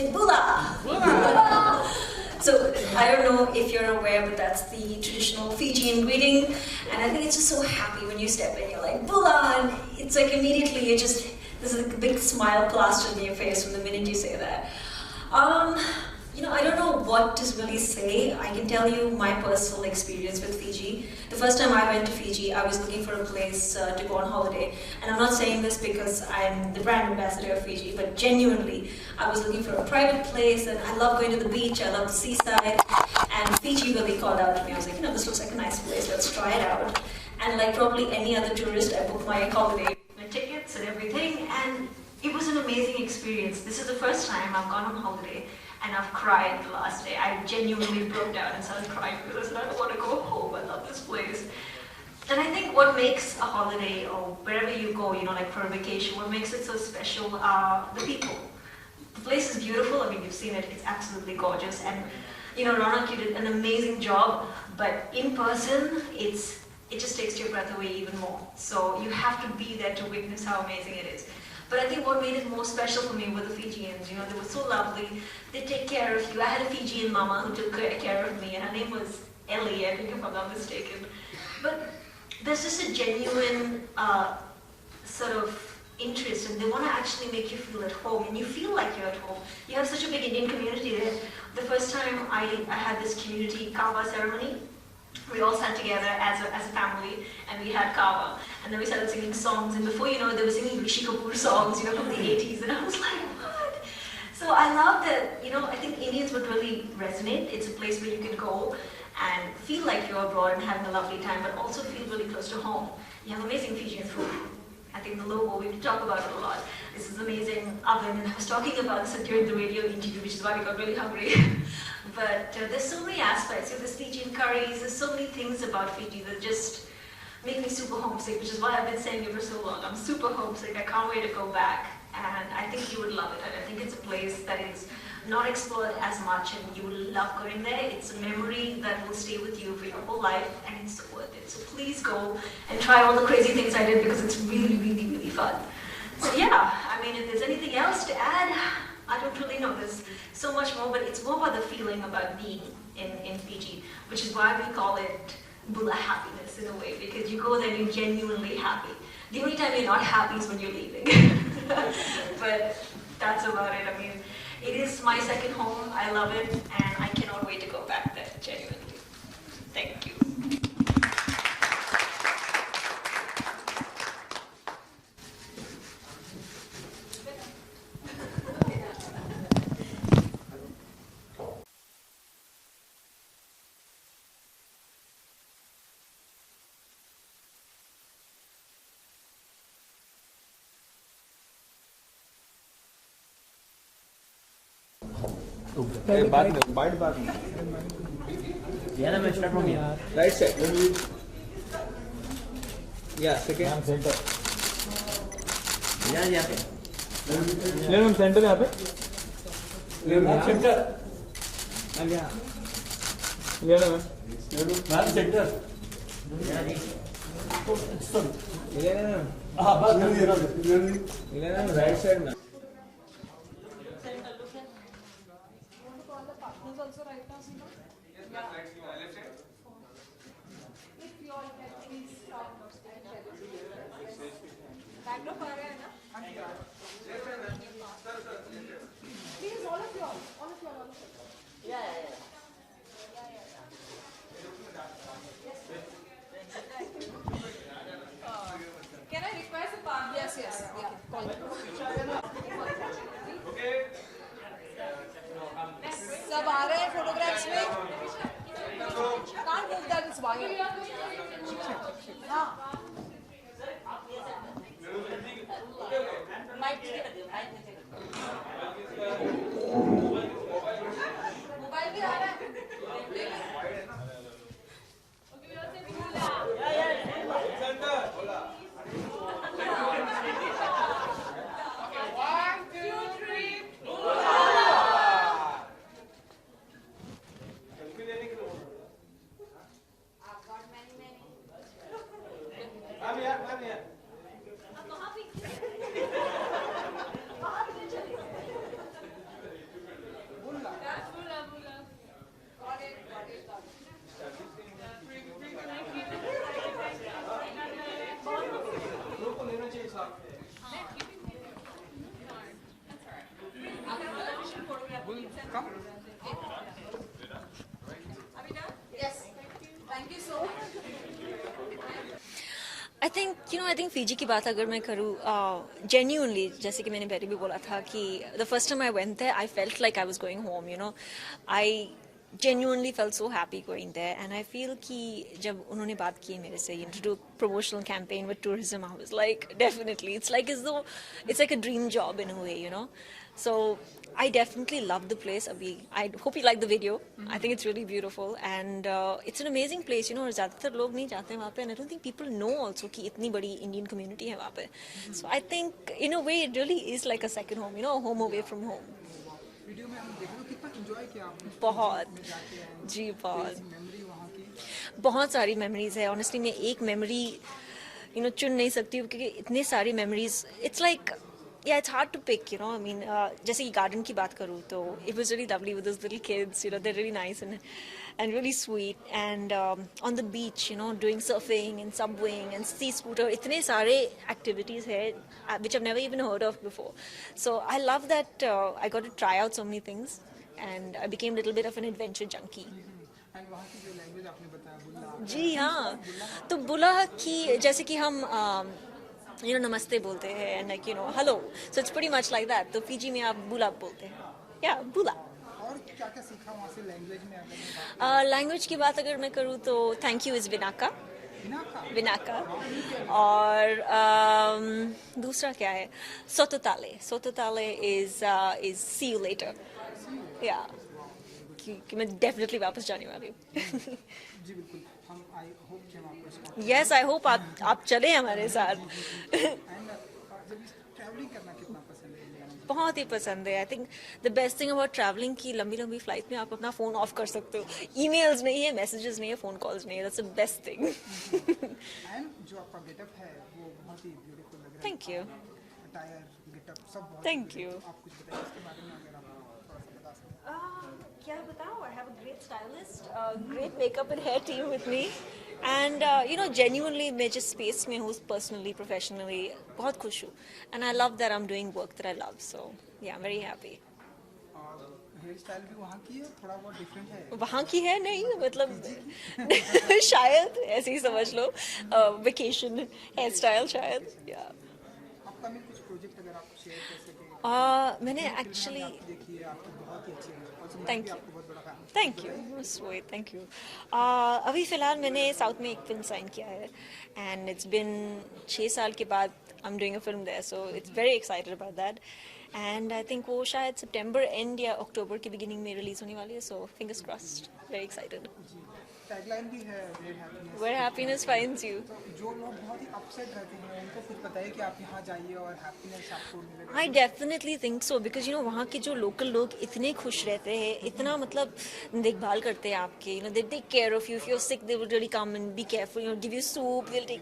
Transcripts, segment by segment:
say Bula. Bula. So I don't know if you're aware, but that's the traditional Fijian greeting, and I think it's just so happy when you step in. You're like Bula, and it's like immediately you just there's a big smile plastered in your face from the minute you say that. I don't know what to really say. I can tell you my personal experience with Fiji. The first time I went to Fiji, I was looking for a place to go on holiday. And I'm not saying this because I'm the brand ambassador of Fiji, but genuinely, I was looking for a private place, and I love going to the beach, I love the seaside, and Fiji really called out to me. I was like, this looks like a nice place, let's try it out. And like probably any other tourist, I booked my holiday, my tickets and everything, and it was an amazing experience. This is the first time I've gone on holiday and I've cried the last day. I genuinely broke down and started crying because I said, I don't want to go home, I love this place. And I think what makes a holiday, or wherever you go, like for a vacation, what makes it so special are the people. The place is beautiful, you've seen it, it's absolutely gorgeous. And Ronak, you did an amazing job, but in person, it just takes your breath away even more. So you have to be there to witness how amazing it is. But I think what made it more special for me were the Fijians. They were so lovely. They take care of you. I had a Fijian mama who took care of me, and her name was Ellie, I think if I'm not mistaken. But there's just a genuine sort of interest, and they want to actually make you feel at home, and you feel like you're at home. You have such a big Indian community there. The first time I had this community kava ceremony, we all sat together as a family, and we had kava, and then we started singing songs, and before you know it, they were singing Rishi Kapoor songs, from the 80s, and I was like, what? So I love that, I think Indians would really resonate. It's a place where you can go and feel like you're abroad and having a lovely time, but also feel really close to home. You have amazing Fijian food. I think the logo, we talk about it a lot. This is amazing oven, and I was talking about this during the radio interview, which is why we got really hungry. But there's so many aspects. There's Fijian curries, there's so many things about Fiji that just make me super homesick, which is why I've been saying it for so long. I'm super homesick, I can't wait to go back, and I think you would love it. And I think it's a place that is not explored as much, and you will love going there. It's a memory that will stay with you for your whole life, and it's so worth it. So please go and try all the crazy things I did, because it's really, really, really fun. So yeah, if there's anything else to add, I don't really know. There's so much more, but it's more about the feeling about being in Fiji, which is why we call it Bula happiness in a way, because you go there and you're genuinely happy. The only time you're not happy is when you're leaving. But that's about it. It is my second home. I love it, and I cannot wait to go back there, genuinely. Thank you. बाद में Yeah, I'm start from here. right side yeah second Center. यहाँ पे ले ma'am centre यहाँ पे ले ma'am centre ले लो ma'am centre ले मैम हाँ बस ले मैम राइट साइड में Also right now, Sima? Yeah. Left side. If you all can please start. Backdrop आ रहा है ना? Please, all of you all. Yeah. Can I request a part? Yes. Yeah. Okay. सब आ रहे हैं photographs में can't move that, it's wire. हाँ mobile भी आ रहा है I think I think Fiji की बात अगर मैं करूँ genuinely जैसे कि मैंने पहले भी बोला था कि the first time I went there I felt like I was going home. I genuinely felt so happy going there, and I feel कि जब उन्होंने बात की मेरे से to do a promotional campaign with tourism, I was like definitely it's like as though it's like a dream job in a way. So I definitely love the place. I hope you like the video. I think it's really beautiful, and it's an amazing place. और ज़्यादातर लोग नहीं जाते हैं वहाँ पे, and I don't think people know also कि इतनी बड़ी Indian community है वहाँ पे. So I think in a way it really is like a second home. A home away from home. Video में हम देख रहे हो कितना एंजॉय किया आपने बहुत जी बहुत मेमोरी वहाँ की बहुत सारी मेमोरीज है. ऑनेस्टली मैं एक मेमोरी चुन नहीं सकती हूँ क्योंकि इतने सारी memories it's like it's hard to pick. I mean, जैसे कि गार्डन की बात करूँ तो it was really lovely with those little kids. They're really nice and really sweet. And on the beach, doing surfing and subwaying and sea scooter, इतने सारे activities है which I've never even heard of before. So I love that I got to try out so many things, and I became a little bit of an adventure junkie. And वहाँ की जो language आपने बताया बुल्ला जी हाँ, तो बुला की जैसे कि हम नमस्ते बोलते हैं and like hello, so it's pretty much like that. तो फीजी में आप बुला बोलते हैं, बुला. और क्या क्या सीखा वहाँ से लैंग्वेज में अगर लैंग्वेज की बात अगर मैं करूँ तो थैंक यू इज विनाका विनाका और दूसरा क्या है सोतोताले इज सी यू लेटर या कि मैं डेफिनेटली वापस जाने वाली हूँ. जी बिल्कुल हम आई होप कि हम आपको यस आई होप आप चले हमारे साथ. एंड जब ट्रैवलिंग करना कितना पसंद है इंडिया में बहुत ही पसंद है. I think the best thing about travelling की लंबी फ्लाइट में आप अपना फ़ोन ऑफ कर सकते हो. ईमेल्स नहीं है, मैसेजेस नहीं है, फ़ोन कॉल्स नहीं है. That's the best thing. And जो आपका गेटअप है वो बहुत ही ब्यूटीफुल लग रहा है. Thank you. अटायर गेटअप सब बहुत Thank you. आप कुछ बताइए इसके बारे में अगर आप थोड़ा सा बता सकते क्या बताऊँ? I have a great stylist, great makeup and hair team with me, and genuinely मैं जिस space में हूँ personally, professionally बहुत खुश हूँ, and I love that I'm doing work that I love, so yeah, I'm very happy. और hair style भी वहाँ की है थोड़ा बहुत डिफरेंट है वहाँ की है नहीं मतलब शायद ऐसे ही समझ लो वेकेशन हेयर स्टाइल शायद. आपका में कुछ प्रोजेक्ट अगर आप शेयर कर सकें मैंने एक्चुअली देखिए आपकी बहुत ही अच्छी है और Thank you. आपको बहुत बड़ा fan thank you sweet thank you. अभी फ़िलहाल मैंने साउथ में एक फिल्म साइन किया है एंड इट्स बिन 6 साल के बाद I am doing a film there, so it's very excited about that. And I think वो शायद सितंबर एंड या अक्टूबर की बिगिनिंग में रिलीज होने वाली है, so fingers crossed. Very excited. Tagline भी है where happiness. Where happiness finds you. जो लोग बहुत ही अपसेट रहते हैं उनको कुछ बताइए कि आप यहाँ जाइए और हैप्पीनेस आपको मिलेगा. I definitely think so because वहाँ के जो लोकल लोग इतने खुश रहते हैं, इतना मतलब देखभाल करते हैं आपके. They take care of you. If you are sick they will really come and be careful, give you soup, they take.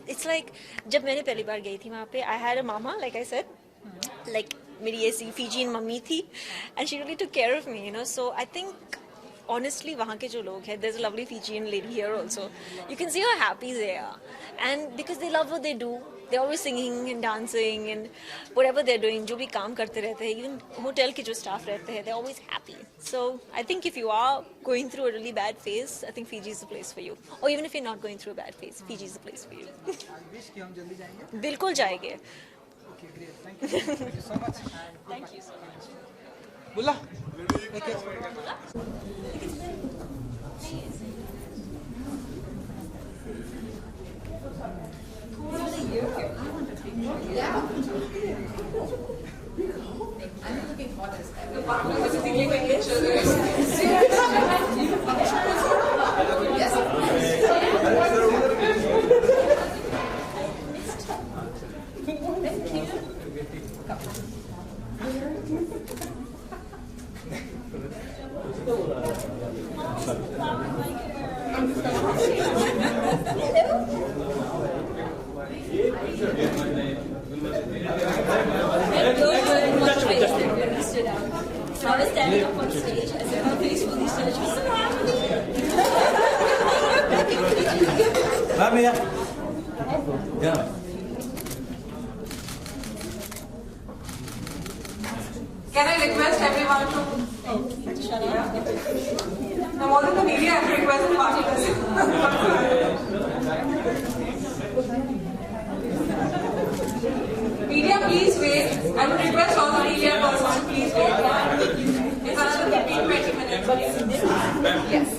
It's like जब मैंने पहली बार गई थी वहाँ पे I had a mama like I said, like मेरी ऐसी फीजियन मम्मी थी and she really took care of me. So I think honestly वहाँ के जो लोग हैं, there's a lovely Fijian lady here also. You can see how happy they are, and because they love what they do, they're always singing and dancing and whatever they're doing. जो भी काम करते रहते हैं, even hotel के जो staff रहते हैं, they're always happy. So I think if you are going through a really bad phase, I think Fiji is the place for you. Or even if you're not going through a bad phase, Fiji is the place for you. I wish कि हम जल्दी जाएंगे. बिल्कुल जाएंगे. Okay great thank you so much. Thank you so much. बुला I was standing up on stage, I said my face fully stretched, was so happy. Can I request everyone to Now, more than the media, I have to request the partners. Media, please wait. I would request all the media persons, please wait. It's another 15-20 minutes. Yes.